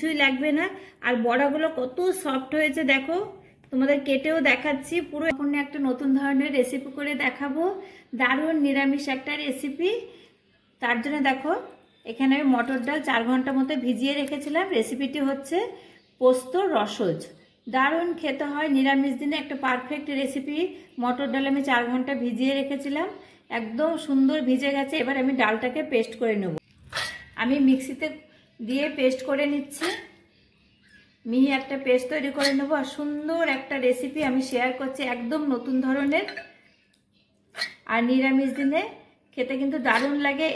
কিছুই লাগবে না। আর বড়াগুলো কত সফট হয়েছে দেখো, তোমাদের কেটেও দেখাচ্ছি। পুরো একটা নতুন ধরনের রেসিপি করে দেখাবো, দারুণ নিরামিষ একটা রেসিপি। তার জন্য দেখো এখানে আমি মটর ডাল 4 ঘন্টা মতো ভিজিয়ে রেখেছিলাম। রেসিপিটি হচ্ছে পোস্ত রসজ, দারুণ খেতে হয় নিরামিষ দিনে, একটা পারফেক্ট রেসিপি। মটর ডাল আমি 4 ঘন্টা ভিজিয়ে রেখেছিলাম, একদম সুন্দর ভিজে গেছে। এবার আমি ডালটাকে পেস্ট করে নেব। আমি মিক্সিতে দিয়ে পেস্ট করে নিচ্ছি, মিহি একটা পেস্ট তৈরি করে নেব। আর সুন্দর একটা রেসিপি আমি শেয়ার করছি, একদম নতুন ধরনের, আর নিরামিষ দিনে খেতে কিন্তু দারুণ লাগে।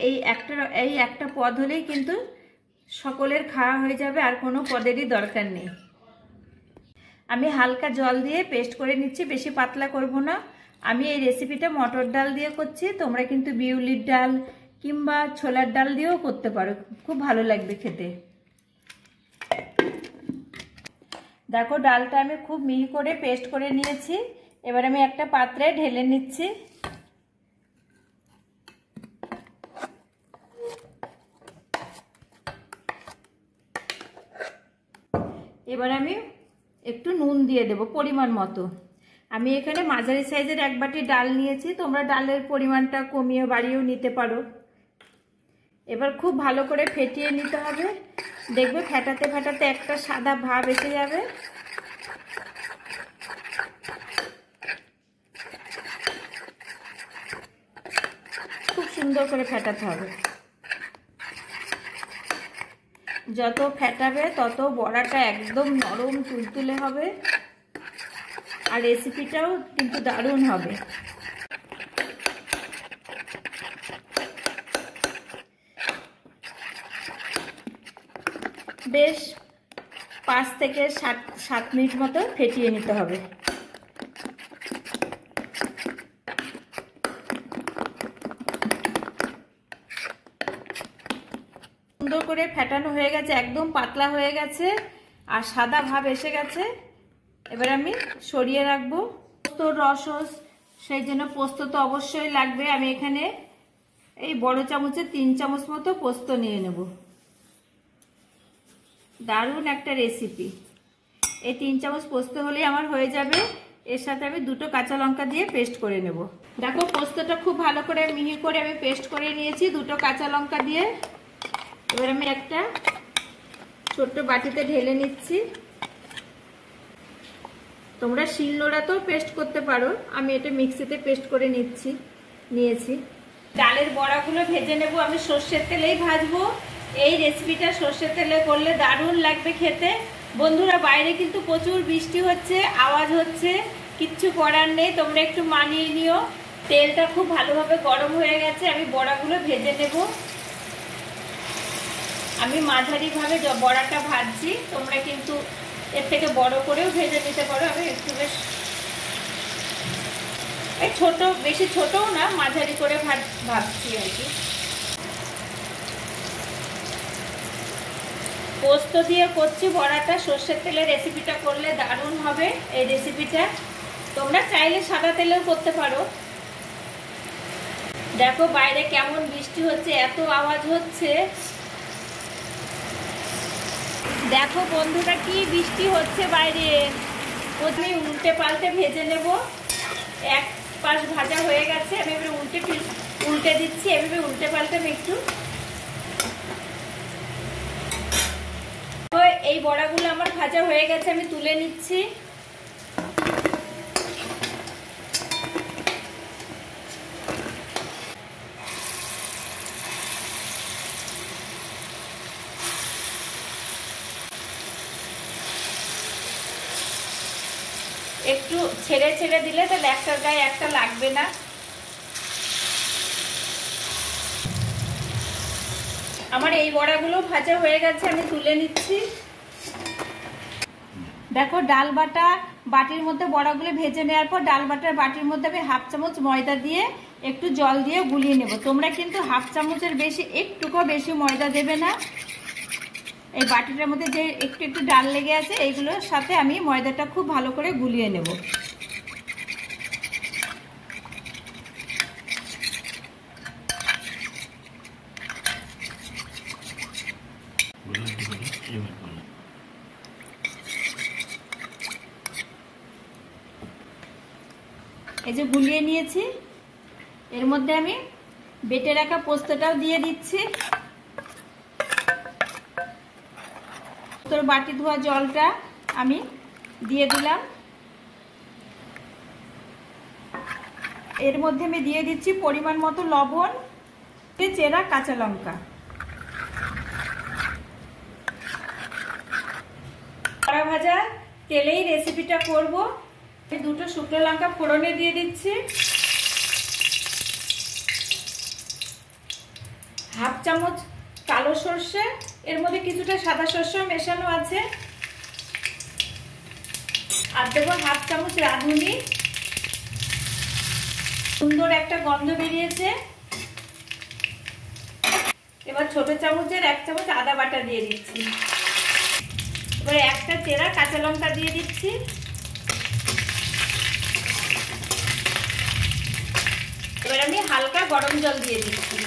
এই একটা পদ হলেই কিন্তু সকলের খাওয়া হয়ে যাবে, আর কোনো পদেরই দরকার নেই। আমি হালকা জল দিয়ে পেস্ট করে নিচ্ছি, বেশি পাতলা করব না। আমি এই রেসিপিটা মটর ডাল দিয়ে করছি, তোমরা কিন্তু বিউলির ডাল কিংবা ছোলার ডাল দিয়েও করতে পারো, খুব ভালো লাগবে খেতে। দেখো ডালটা আমি খুব মিহি করে পেস্ট করে নিয়েছি। এবার আমি একটা পাত্রে ঢেলে নিচ্ছি। এবার আমি একটু নুন দিয়ে দেব পরিমাণ মতো। আমি এখানে মাঝারি সাইজের 1 বাটি ডাল নিয়েছি, তোমরা ডালের পরিমাণটা কমিয়ে বাড়িয়েও নিতে পারো। এবার খুব ভালো করে ফেটিয়ে নিতে হবে, দেখবে ফেটাতে ফেটাতে একটা সাদা ভাব এসে যাবে। খুব সুন্দর করে ফেটাতে হবে, যত ফেটাবে তত বড়াটা একদম নরম তুলতুলে হবে, আর রেসিপিটাও কিন্তু দারুণ হবে। বেশ 5 থেকে 7 মিনিট মতো ফেটিয়ে নিতে হবে। সুন্দর করে ফেটানো হয়ে গেছে, একদম পাতলা হয়ে গেছে আর সাদা ভাব এসে গেছে। এবার আমি সরিয়ে রাখবো। পোস্ত রসজ, সেই জন্য পোস্ত তো অবশ্যই লাগবে। আমি এখানে এই বড় চামচে 3 চামচ মতো পোস্ত নিয়ে নেব। দারুণ একটা রেসিপি, এই 3 চামচ পোস্ত হলেই আমার হয়ে যাবে। এর সাথে আমি 2টো কাঁচা লঙ্কা দিয়ে পেস্ট করে নেব। দেখো পোস্তটা খুব ভালো করে মিহি করে আমি পেস্ট করে নিয়েছি 2টো কাঁচা লঙ্কা দিয়ে। এবার আমি একটা ছোট্ট বাটিতে ঢেলে নিচ্ছি। তোমরা শিলনোড়াতেও পেস্ট করতে পারো, আমি এটা মিক্সিতে পেস্ট করে নিয়েছি। ডালের বড়াগুলো ভেজে নেব, আমি সর্ষের তেলেই ভাজবো। এই রেসিপিটা সর্ষের তেলে করলে দারুণ লাগবে খেতে। বন্ধুরা বাইরে কিন্তু প্রচুর বৃষ্টি হচ্ছে, আওয়াজ হচ্ছে, কিচ্ছু করার নেই, তোমরা একটু মানিয়ে নিও। তেলটা খুব ভালোভাবে গরম হয়ে গেছে, আমি বড়াগুলো ভেজে নেব। আমি মাঝারিভাবে বড়াটা ভাজছি, তোমরা কিন্তু এর থেকে বড় করেও ভেজে নিতে পারো। আমি একটু বেশ ছোট, বেশি ছোটও না, মাঝারি করে ভাজছি আর কি। পোস্ত দিয়ে করছি বড়াটা, সর্ষের তেলে রেসিপিটা করলে দারুণ হবে। এই রেসিপিটা তোমরা চাইলে সাদা তেলেও করতে পারো। দেখো বাইরে কেমন বৃষ্টি হচ্ছে, এত আওয়াজ হচ্ছে। দেখো বন্ধুরা কি বৃষ্টি হচ্ছে বাইরে। প্রথমে উল্টে পাল্টে ভেজে নেব। এক পাশ ভাজা হয়ে গেছে, আমি এবার উল্টে দিচ্ছি। এভাবে উল্টে পাল্টে একটু। এই বড়াগুলো আমার ভাজা হয়ে গেছে, আমি তুলে নিচ্ছি। একটু ছেড়ে ছেড়ে দিলে তাহলে একটার গায়ে একটা লাগবে না। আমার এই বড়াগুলো ভাজা হয়ে গেছে, আমি তুলে নিচ্ছি। দেখো ডাল বাটা বাটির মধ্যে বড়াগুলো ভেজে নেওয়ার পর ডাল বাটার বাটির মধ্যে আমি 1/2 চামচ ময়দা দিয়ে একটু জল দিয়ে গুলিয়ে নেব। তোমরা কিন্তু 1/2 চামচের বেশি, একটুকু বেশি ময়দা দেবে না। এই বাটিটার মধ্যে যে একটু একটু ডাল লেগে আছে, এইগুলোর সাথে আমি ময়দাটা খুব ভালো করে গুলিয়ে নেব। এই যে গুলিয়ে নিয়েছি, এর মধ্যে আমি বেটে রাখা পোস্তটাও দিয়ে দিচ্ছি। তোর বাটি ধোয়া জলটা আমি দিয়ে দিলাম। এর মধ্যে আমি দিয়ে দিচ্ছি পরিমাণ মতো লবণ, চেরা কাঁচা লঙ্কা। কড়া ভাজা তেলেই রেসিপিটা করব। দুটো শুকনো লঙ্কা ফোড়নে দিয়ে দিচ্ছি। হাফ চামচ কালো সর্ষে, এর মধ্যে কিছুটা সাদা সর্ষে মেশানো আছে। আর দেবো হাফ চামচ রাঁধুনি। সুন্দর একটা গন্ধ বেরিয়েছে। এবার ছোট চামচের 1 চামচ আদা বাটা দিয়ে দিচ্ছি। এবার একটা চেরা কাঁচা লঙ্কা দিয়ে দিচ্ছি। এবার আমি হালকা গরম জল দিয়ে দিচ্ছি।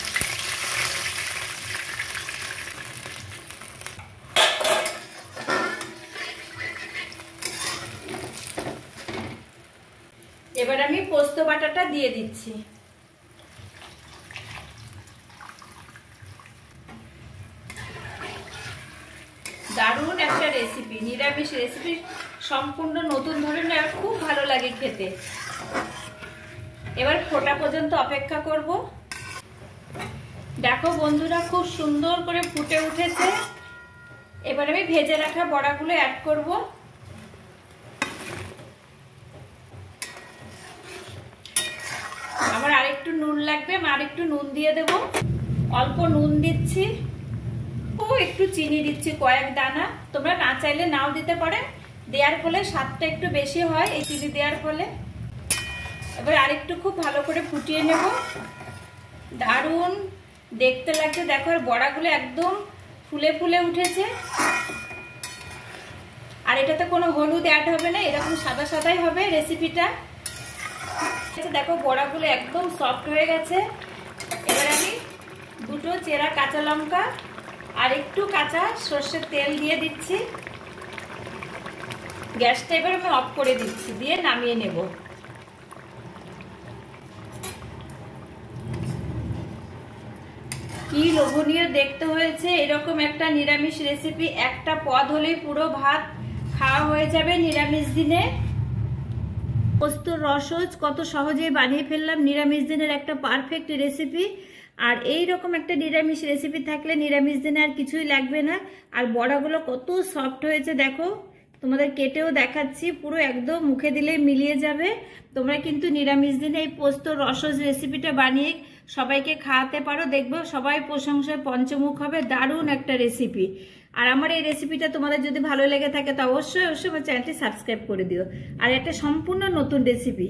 এবার আমি পোস্ত বাটাটা দিয়ে দিচ্ছি। দারুণ একটা রেসিপি, নিরামিষ রেসিপি, সম্পূর্ণ নতুন ধরনের, খুব ভালো লাগে খেতে। এবার ফোটা পর্যন্ত অপেক্ষা করব। দেখো বন্ধুরা, খুব সুন্দর করে ফুটে উঠেছে। এবার আমি ভেজে রাখা বড়াগুলো অ্যাড করব। আমার আরেকটু নুন লাগবে, আমি আরেকটু নুন দিয়ে দেব। অল্প নুন দিচ্ছি, একটু চিনি দিচ্ছি কয়েক দানা। তোমরা না চাইলে নাও দিতে পারে, দেওয়ার ফলে স্বাদটা একটু বেশি হয় এই চিনি দেওয়ার ফলে। এবার আরেকটু খুব ভালো করে ফুটিয়ে নেব। দারুণ দেখতে লাগছে, দেখো আর বড়াগুলো একদম ফুলে ফুলে উঠেছে। আর এটাতে কোনো হলুদ অ্যাড হবে না, এরকম সাদা সাদাই হবে রেসিপিটা। দেখো বড়াগুলো একদম সফট হয়ে গেছে। এবার আমি দুটো চেরা কাঁচা লঙ্কা আর একটু কাঁচা সর্ষের তেল দিয়ে দিচ্ছি। গ্যাসটা এবার আমি অফ করে দিচ্ছি, দিয়ে নামিয়ে নেব। কি লোভনীয় দেখতে হয়েছে এরকম একটা নিরামিষ রেসিপি। একটা পদ হলেই পুরো ভাত খাওয়া হয়ে যাবে নিরামিষ দিনে। পোস্তর রসজ কত সহজেই বানিয়ে ফেললাম নিরামিষ দিনের একটা পারফেক্ট রেসিপি। আর এই রকম একটা নিরামিষ রেসিপি থাকলে নিরামিষ দিনে আর কিছুই লাগবে না। আর বড়াগুলো কত সফট হয়েছে দেখো, তোমাদের কেটেও দেখাচ্ছি, পুরো একদম মুখে দিলেই মিলিয়ে যাবে। তোমরা কিন্তু নিরামিষ দিনে এই পোস্তর রসজ রেসিপিটা বানিয়ে সবাইকে খাওয়াতে পারো, দেখবে সবাই প্রশংসায় পঞ্চমুখ হবে। দারুণ একটা রেসিপি। আর আমার এই রেসিপিটা তোমাদের যদি ভালো লেগে থাকে তো অবশ্যই আমার চ্যানেলটি সাবস্ক্রাইব করে দিও। আর একটা সম্পূর্ণ নতুন রেসিপি।